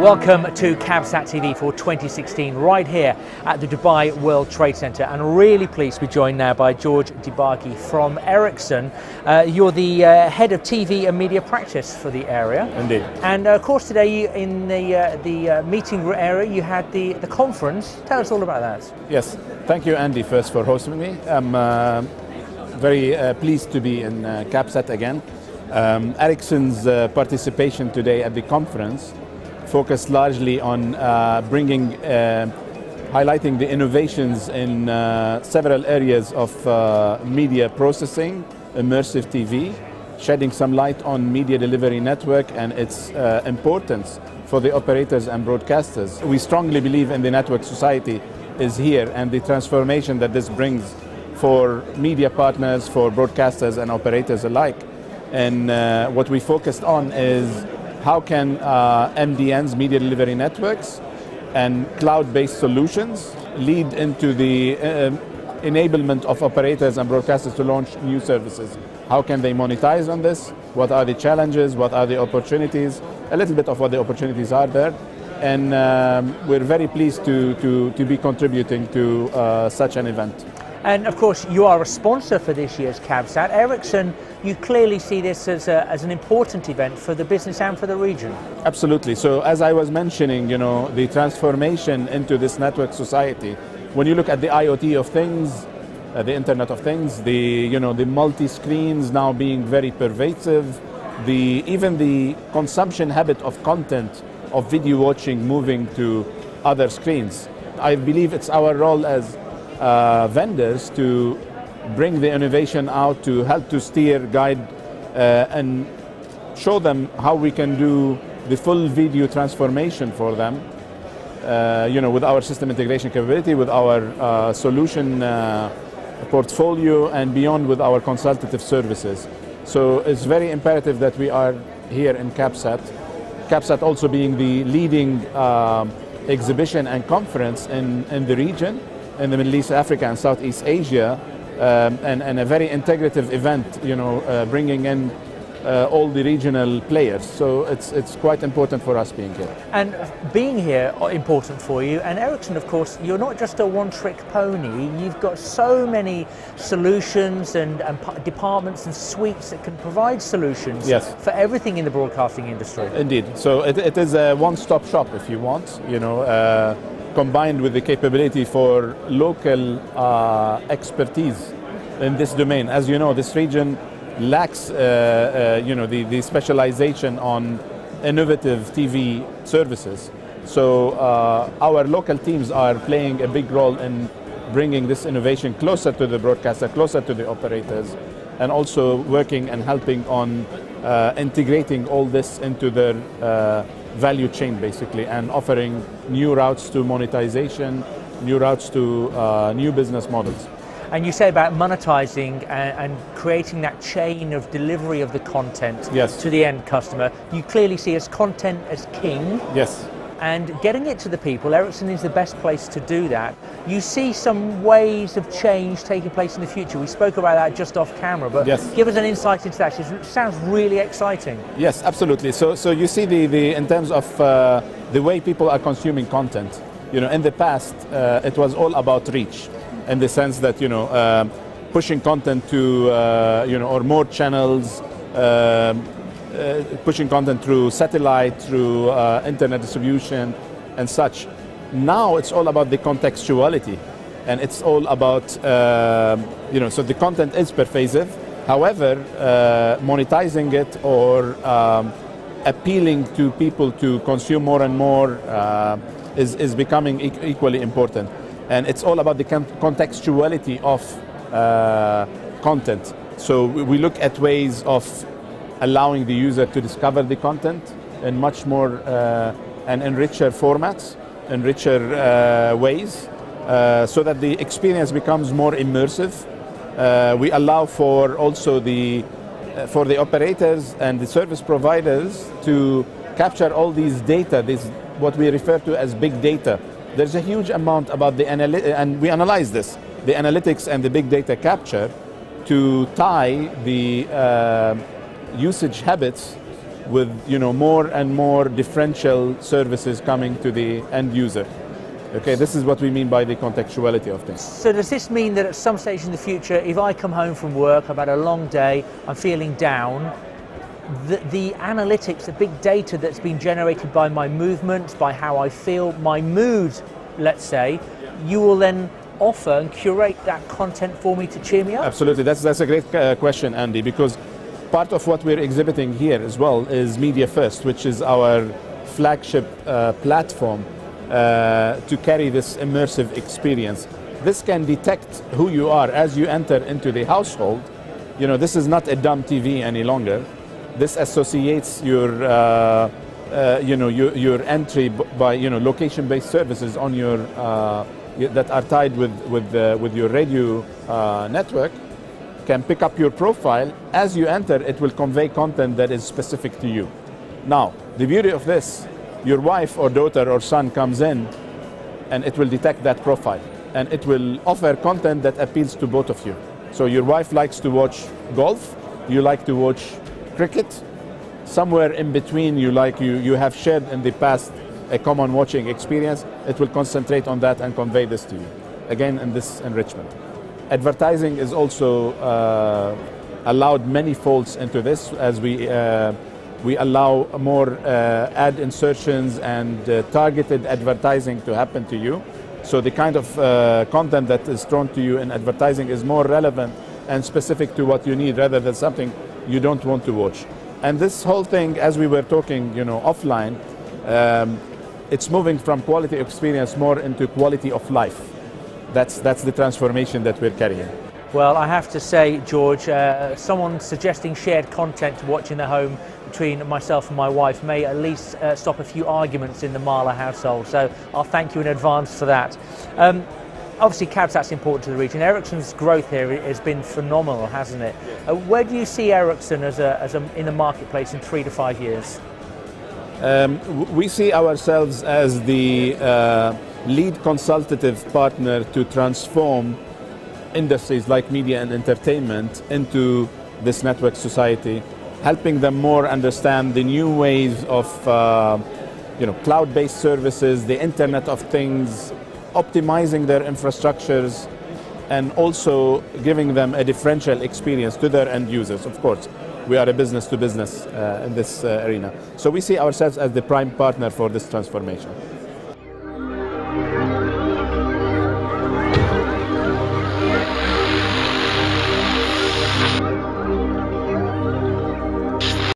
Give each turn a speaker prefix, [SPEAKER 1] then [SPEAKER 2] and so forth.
[SPEAKER 1] Welcome to CabSat TV for 2016, right here at the Dubai World Trade Center, and really pleased to be joined now by George Dabaghi from Ericsson. You're the head of TV and media practice for the area.
[SPEAKER 2] Indeed.
[SPEAKER 1] And of course today in the meeting room area you had the conference. Tell us all about that.
[SPEAKER 2] Yes, thank you Andy first for hosting me. I'm very pleased to be in CabSat again. Ericsson's participation today at the conference focused largely on highlighting the innovations in several areas of media processing, immersive TV, shedding some light on media delivery network and its importance for the operators and broadcasters. We strongly believe in the network society is here and the transformation that this brings for media partners, for broadcasters and operators alike. And what we focused on is how can MDNs, media delivery networks, and cloud-based solutions lead into the enablement of operators and broadcasters to launch new services. How can they monetize on this? What are the challenges? What are the opportunities? A little bit of what the opportunities are there. And we're very pleased to be contributing to such an event.
[SPEAKER 1] And of course, you are a sponsor for this year's CabSat. Ericsson, you clearly see this as an important event for the business and for the region.
[SPEAKER 2] Absolutely. So as I was mentioning, the transformation into this network society, when you look at the IoT of things, the Internet of Things, the multi-screens now being very pervasive, even the consumption habit of content, of video watching moving to other screens. I believe it's our role as vendors to bring the innovation out, to help to steer, guide, and show them how we can do the full video transformation for them, with our system integration capability, with our solution portfolio, and beyond with our consultative services. So it's very imperative that we are here in CabSat. CabSat also being the leading exhibition and conference in the region, in the Middle East, Africa, and Southeast Asia, and a very integrative event, bringing in all the regional players. So it's quite important for us being here.
[SPEAKER 1] And being here important for you. And Ericsson, of course, you're not just a one-trick pony. You've got so many solutions and departments and suites that can provide solutions for everything in the broadcasting industry.
[SPEAKER 2] Indeed. So it is a one-stop shop, if you want. Combined with the capability for local expertise in this domain. As you know, this region lacks the specialization on innovative TV services. So our local teams are playing a big role in bringing this innovation closer to the broadcaster, closer to the operators, and also working and helping on integrating all this into their value chain, basically, and offering new routes to monetization, new routes to new business models.
[SPEAKER 1] And you say about monetizing and creating that chain of delivery of the content to the end customer. You clearly see as content as king.
[SPEAKER 2] Yes.
[SPEAKER 1] And getting it to the people, Ericsson is the best place to do that. You see some ways of change taking place in the future. We spoke about that just off camera, but give us an insight into that. It sounds really exciting.
[SPEAKER 2] Yes, absolutely. So you see in terms of the way people are consuming content. In the past, it was all about reach, in the sense that pushing content to or more channels. Pushing content through satellite, through internet distribution and such. Now it's all about the contextuality, and it's all about, so the content is pervasive. However, monetizing it or appealing to people to consume more and more is becoming equally important. And it's all about the contextuality of content. So we look at ways of allowing the user to discover the content in much more and in richer formats, in richer ways, so that the experience becomes more immersive. We allow for also for the operators and the service providers to capture all these data, what we refer to as big data. There's a huge amount about and we analyze this, the analytics and the big data capture, to tie the usage habits with more and more differential services coming to the end user. Okay, this is what we mean by the contextuality of things.
[SPEAKER 1] So does this mean that at some stage in the future, if I come home from work, I've had a long day, I'm feeling down, the analytics, the big data that's been generated by my movements, by how I feel, my mood, let's say, you will then offer and curate that content for me to cheer me up?
[SPEAKER 2] Absolutely, that's a great question, Andy, because part of what we're exhibiting here as well is Media First, which is our flagship platform to carry this immersive experience. This can detect who you are as you enter into the household. This is not a dumb TV any longer. This associates your entry by location-based services on your that are tied with your radio network. Can pick up your profile as you enter. It will convey content that is specific to you. Now, the beauty of this, your wife or daughter or son comes in, and it will detect that profile, and it will offer content that appeals to both of you. So your wife likes to watch golf, you like to watch cricket, somewhere in between you have shared in the past a common watching experience. It will concentrate on that and convey this to you, again in this enrichment. Advertising is also allowed many folds into this, as we allow more ad insertions and targeted advertising to happen to you. So the kind of content that is thrown to you in advertising is more relevant and specific to what you need, rather than something you don't want to watch. And this whole thing, as we were talking, offline, it's moving from quality experience more into quality of life. That's the transformation that we're carrying.
[SPEAKER 1] Well, I have to say, George, someone suggesting shared content to watch in the home between myself and my wife may at least stop a few arguments in the Mahler household. So I'll thank you in advance for that. Obviously, CabSat's important to the region. Ericsson's growth here has been phenomenal, hasn't it? Where do you see Ericsson in the marketplace in 3 to 5 years?
[SPEAKER 2] We see ourselves as the lead consultative partner to transform industries like media and entertainment into this network society, helping them more understand the new ways of cloud-based services, the Internet of Things, optimizing their infrastructures, and also giving them a differential experience to their end users. Of course, we are a business to business in this arena. So we see ourselves as the prime partner for this transformation.